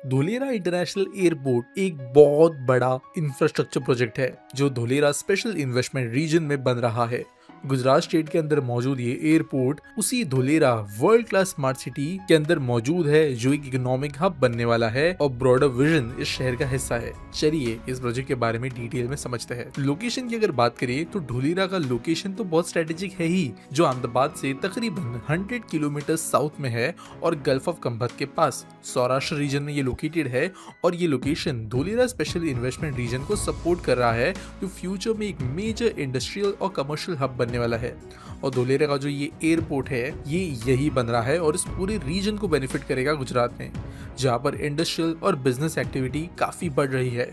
Dholera international airport एक बहुत बड़ा इंफ्रास्ट्रक्चर प्रोजेक्ट है जो धोलेरा स्पेशल इन्वेस्टमेंट रीजन में बन रहा है। गुजरात स्टेट के अंदर मौजूद ये एयरपोर्ट उसी Dholera world class smart city के अंदर मौजूद है जो एक इकोनॉमिक हब बनने वाला है और ब्रॉडर विजन इस शहर का हिस्सा है। चलिए इस प्रोजेक्ट के बारे में डिटेल में समझते हैं। लोकेशन की अगर बात करें तो धोलेरा का लोकेशन तो बहुत स्ट्रेटेजिक है ही, जो अहमदाबाद से तकरीबन 100 किलोमीटर साउथ में है और गल्फ ऑफ कंबत के पास सौराष्ट्र रीजन में ये लोकेटेड है। और ये location Dholera special investment region को सपोर्ट कर रहा है जो फ्यूचर में एक मेजर इंडस्ट्रियल और कमर्शियल हब बनने वाला है। और धोलेरा का जो ये एयरपोर्ट है ये यही बन रहा है और इस पूरे रीजन को बेनिफिट करेगा गुजरात में, जहाँ पर इंडस्ट्रियल और बिजनेस एक्टिविटी काफी बढ़ रही है।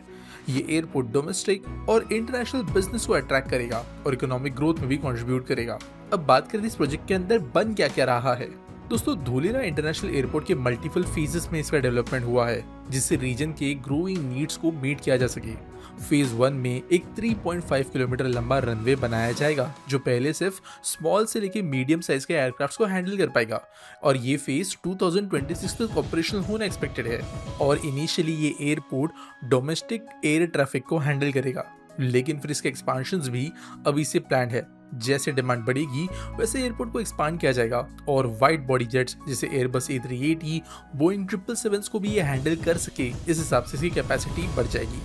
ये एयरपोर्ट डोमेस्टिक और इंटरनेशनल बिजनेस को अट्रैक्ट करेगा और इकोनॉमिक ग्रोथ में भी कंट्रीब्यूट करेगा। अब बात करें इस प्रोजेक्ट के अंदर बन क्या क्या रहा है। दोस्तों, धोलेरा इंटरनेशनल एयरपोर्ट के मल्टीपल फेजेस में इसका डेवलपमेंट हुआ है जिससे रीजन के ग्रोइंग नीड्स को मीट किया जा सके। फेज 1 में एक 3.5 किलोमीटर लंबा रनवे बनाया जाएगा जो पहले सिर्फ स्मॉल से लेके मीडियम साइज के एयरक्राफ्ट्स को हैंडल कर पाएगा और ये फेज 2026 तक ऑपरेशनल होना एक्सपेक्टेड है। और इनिशियली ये एयरपोर्ट डोमेस्टिक एयर ट्रैफिक को हैंडल करेगा, लेकिन फिर इसके एक्सपांशंस भी अभी से प्लान है। जैसे डिमांड बढ़ेगी वैसे एयरपोर्ट को एक्सपांड किया जाएगा और वाइड बॉडी जेट्स जैसे एयरबस A380, बोइंग 777 को भी ये हैंडल कर सके, इस हिसाब से इसकी कैपेसिटी बढ़ जाएगी।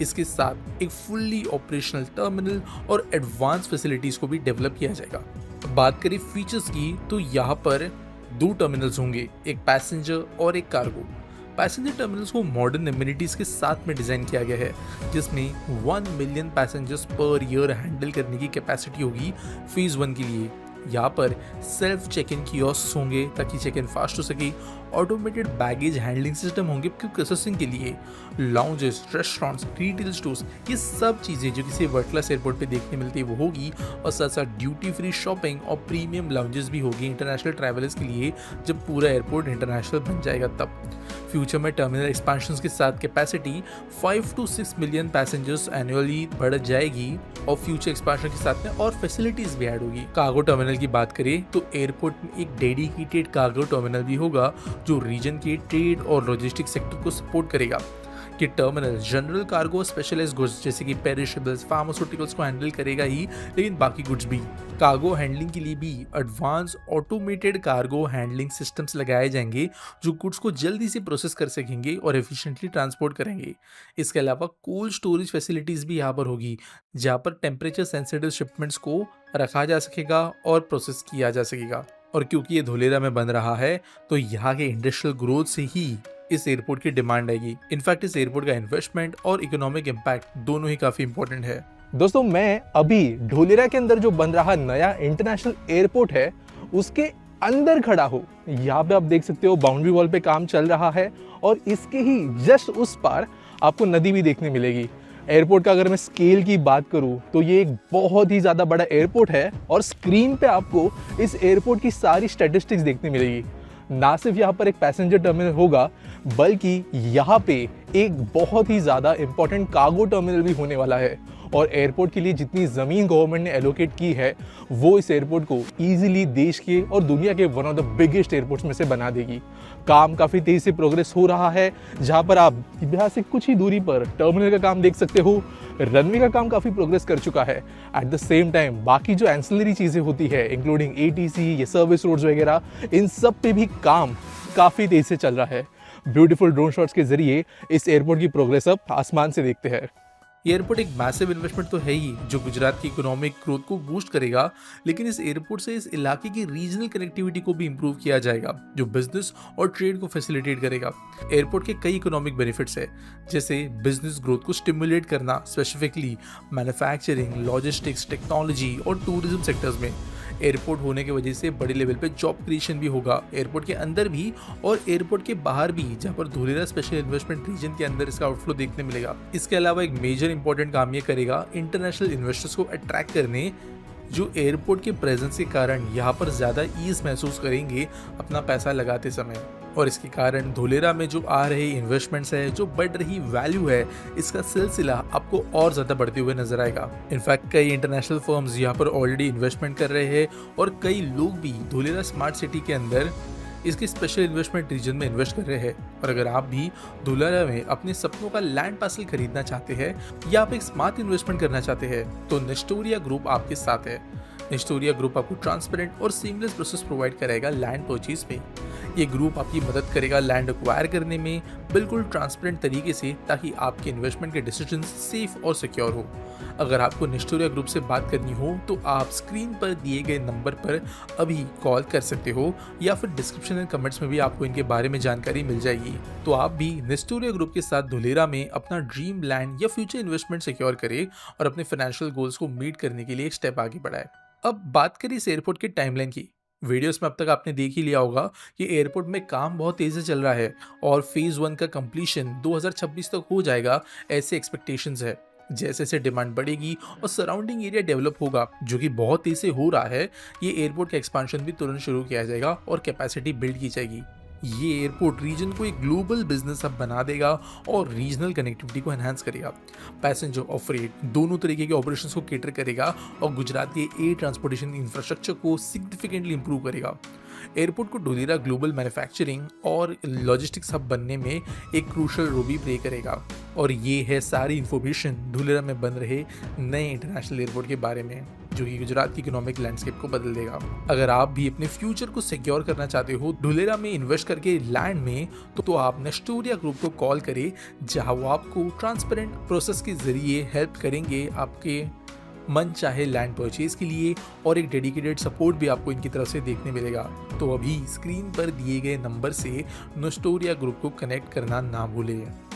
इसके साथ एक फुल्ली ऑपरेशनल टर्मिनल और एडवांस फैसिलिटीज को भी डेवलप किया जाएगा। बात करें फीचर्स की तो यहाँ पर 2 टर्मिनल्स होंगे, एक पैसेंजर और एक कार्गो। पैसेंजर टर्मिनल्स को मॉडर्न एमिनिटीज के साथ में डिजाइन किया गया है जिसमें 1 million passengers per year handle करने की कैपेसिटी होगी फेज 1 के लिए। यहाँ पर सेल्फ चेक इन कियोस्क होंगे ताकि चेक इन फास्ट हो सके, ऑटोमेटेड बैगेज हैंडलिंग सिस्टम होंगे प्रोसेसिंग के लिए, लाउंजेस, रेस्टोरेंट्स, रिटेल स्टोर्स, ये सब चीज़ें जो किसी वर्ल्ड क्लास एयरपोर्ट पे देखने मिलती है वो होगी। और साथ साथ ड्यूटी फ्री शॉपिंग और प्रीमियम लाउंजेस भी होगी इंटरनेशनल ट्रैवलर्स के लिए जब पूरा एयरपोर्ट इंटरनेशनल बन जाएगा तब। फ्यूचर में टर्मिनल एक्सपेंशन के साथ capacity 5 to 6 million passengers annually बढ़ जाएगी और फ्यूचर एक्सपेंशन के साथ में और फैसिलिटीज भी ऐड होगी। कार्गो टर्मिनल की बात करें तो एयरपोर्ट में एक डेडिकेटेड कार्गो टर्मिनल भी होगा जो रीजन के ट्रेड और लॉजिस्टिक सेक्टर को सपोर्ट करेगा। कि terminal general cargo specialised goods जैसे कि पेरिशेबल्स, फार्मास्यूटिकल्स को हैंडल करेगा ही, लेकिन बाकी गुड्स भी। कार्गो हैंडलिंग के लिए भी advance automated cargo handling systems लगाए जाएंगे जो गुड्स को जल्दी से प्रोसेस कर सकेंगे और एफिशिएंटली ट्रांसपोर्ट करेंगे। इसके अलावा कोल्ड स्टोरेज फैसिलिटीज भी यहाँ पर होगी जहाँ पर टेम्परेचर सेंसिटिव शिपमेंट्स को रखा जा सकेगा और प्रोसेस किया जा सकेगा। और क्योंकि ये धोलेरा में बन रहा है तो यहाँ के इंडस्ट्रियल ग्रोथ से ही इस एयरपोर्ट की डिमांड आएगी। इनफैक्ट इस एयरपोर्ट का इन्वेस्टमेंट और इकोनॉमिक इम्पैक्ट दोनों ही काफी इंपॉर्टेंट है। दोस्तों, मैं अभी धोलेरा के अंदर जो बन रहा नया इंटरनेशनल एयरपोर्ट है उसके अंदर खड़ा हूँ। यहाँ पे आप देख सकते हो बाउंड्री वॉल पे काम चल रहा है और इसके ही जस्ट उस पार आपको नदी भी देखने मिलेगी। एयरपोर्ट का अगर मैं स्केल की बात करूं तो ये एक बहुत ही ज़्यादा बड़ा एयरपोर्ट है और स्क्रीन पे आपको इस एयरपोर्ट की सारी स्टैटिस्टिक्स देखने मिलेगी। ना सिर्फ यहाँ पर एक पैसेंजर टर्मिनल होगा बल्कि यहाँ पे एक बहुत ही ज़्यादा इंपॉर्टेंट कार्गो टर्मिनल भी होने वाला है। और एयरपोर्ट के लिए जितनी ज़मीन गवर्नमेंट ने एलोकेट की है वो इस एयरपोर्ट को इजीली देश के और दुनिया के one of the biggest airports में से बना देगी। काम काफ़ी तेज़ी से प्रोग्रेस हो रहा है, जहाँ पर आप यहाँ से कुछ ही दूरी पर टर्मिनल का काम देख सकते हो। रनवे का काम काफ़ी प्रोग्रेस कर चुका है। एट द सेम टाइम बाकी जो एंसिलरी चीज़ें होती है इंक्लूडिंग ATC, ये सर्विस रोड्स वगैरह, इन सब पे भी काम काफ़ी तेज़ी से चल रहा है। ब्यूटीफुल ड्रोन शॉट्स के जरिए इस एयरपोर्ट की प्रोग्रेस अब आसमान से देखते हैं। एयरपोर्ट एक मैसिव इन्वेस्टमेंट तो है ही जो गुजरात की इकोनॉमिक ग्रोथ को बूस्ट करेगा, लेकिन इस एयरपोर्ट से इस इलाके की रीजनल कनेक्टिविटी को भी इंप्रूव किया जाएगा जो बिजनेस और ट्रेड को फैसिलिटेट करेगा। एयरपोर्ट के कई इकोनॉमिक बेनिफिट्स है जैसे बिजनेस ग्रोथ को स्टिमुलेट करना, स्पेसिफिकली मैन्युफैक्चरिंग, लॉजिस्टिक्स, टेक्नोलॉजी और टूरिज्म सेक्टर्स में। एयरपोर्ट होने की वजह से बड़े लेवल पे जॉब क्रिएशन भी होगा एयरपोर्ट के अंदर भी और एयरपोर्ट के बाहर भी, जहाँ पर धोलेरा स्पेशल इन्वेस्टमेंट रीजन के अंदर इसका आउटफ्लो देखने मिलेगा। इसके अलावा एक मेजर इंपॉर्टेंट काम ये करेगा इंटरनेशनल इन्वेस्टर्स को अट्रैक्ट करने, जो एयरपोर्ट के प्रेजेंस के कारण यहाँ पर ज़्यादा ईज महसूस करेंगे अपना पैसा लगाते समय। और इसके कारण धोलेरा में जो आ रहे इन्वेस्टमेंट्स है, जो बढ़ रही वैल्यू है, इसका सिलसिला आपको और ज़्यादा बढ़ते हुए नजर आएगा। इनफैक्ट कई इंटरनेशनल फर्म्स यहाँ पर ऑलरेडी इन्वेस्टमेंट कर रहे हैं और कई लोग भी धोलेरा स्मार्ट सिटी के अंदर इसके स्पेशल इन्वेस्टमेंट रीजन में इन्वेस्ट कर रहे हैं। और अगर आप भी धुलेरा में अपने सपनों का लैंड पार्सल खरीदना चाहते हैं या आप एक स्मार्ट इन्वेस्टमेंट करना चाहते हैं तो नेस्टोरिया ग्रुप आपके साथ है। नेस्टोरिया ग्रुप आपको ट्रांसपेरेंट और सीमलेस प्रोसेस प्रोवाइड करेगा लैंड परचेज में। ये ग्रुप आपकी मदद करेगा लैंड एक्वायर करने में बिल्कुल ट्रांसपेरेंट तरीके से, ताकि आपके इन्वेस्टमेंट के डिसीजंस सेफ और सिक्योर हो। अगर आपको नेस्टोरिया ग्रुप से बात करनी हो तो आप स्क्रीन पर दिए गए नंबर पर अभी कॉल कर सकते हो या फिर डिस्क्रिप्शन एंड कमेंट्स में भी आपको इनके बारे में जानकारी मिल जाएगी। तो आप भी नेस्टोरिया ग्रुप के साथ धुलेरा में अपना ड्रीम लैंड या फ्यूचर इन्वेस्टमेंट सिक्योर करें और अपने फाइनेंशियल गोल्स को मीट करने के लिए एक स्टेप आगे बढ़ाए। अब बात करें इस एयरपोर्ट के टाइमलाइन की। वीडियोस में अब तक आपने देख ही लिया होगा कि एयरपोर्ट में काम बहुत तेजी से चल रहा है और फेज 1 का कंप्लीशन 2026 तक हो जाएगा, ऐसे एक्सपेक्टेशंस है। जैसे जैसे डिमांड बढ़ेगी और सराउंडिंग एरिया डेवलप होगा, जो कि बहुत तेजी से हो रहा है, ये एयरपोर्ट का एक्सपांशन भी तुरंत शुरू किया जाएगा और कैपेसिटी बिल्ड की जाएगी। ये एयरपोर्ट रीजन को एक ग्लोबल बिजनेस हब बना देगा और रीजनल कनेक्टिविटी को एनहांस करेगा। पैसेंजर और फ्रेट दोनों तरीके के ऑपरेशंस को केटर करेगा और गुजरात के एयर ट्रांसपोर्टेशन इंफ्रास्ट्रक्चर को सिग्निफिकेंटली इंप्रूव करेगा। एयरपोर्ट को धुलेरा ग्लोबल मैन्युफैक्चरिंग और लॉजिस्टिक्स हब बनने में एक क्रूशल रोल भी प्ले करेगा। और ये है सारी इन्फॉर्मेशन धुलेरा में बन रहे नए इंटरनेशनल एयरपोर्ट के बारे में, जो कि गुजरात की इकोनॉमिक लैंडस्केप को बदल देगा। अगर आप भी अपने फ्यूचर को सिक्योर करना चाहते हो धुलेरा में इन्वेस्ट करके लैंड में, तो आप नेस्टोरिया ग्रुप को कॉल करें, जहां वो आपको ट्रांसपेरेंट प्रोसेस के जरिए हेल्प करेंगे आपके मन चाहे लैंड परचेज के लिए, और एक डेडिकेटेड सपोर्ट भी आपको इनकी तरफ से देखने मिलेगा। तो अभी स्क्रीन पर दिए गए नंबर से नेस्टोरिया ग्रुप को कनेक्ट करना ना भूलें।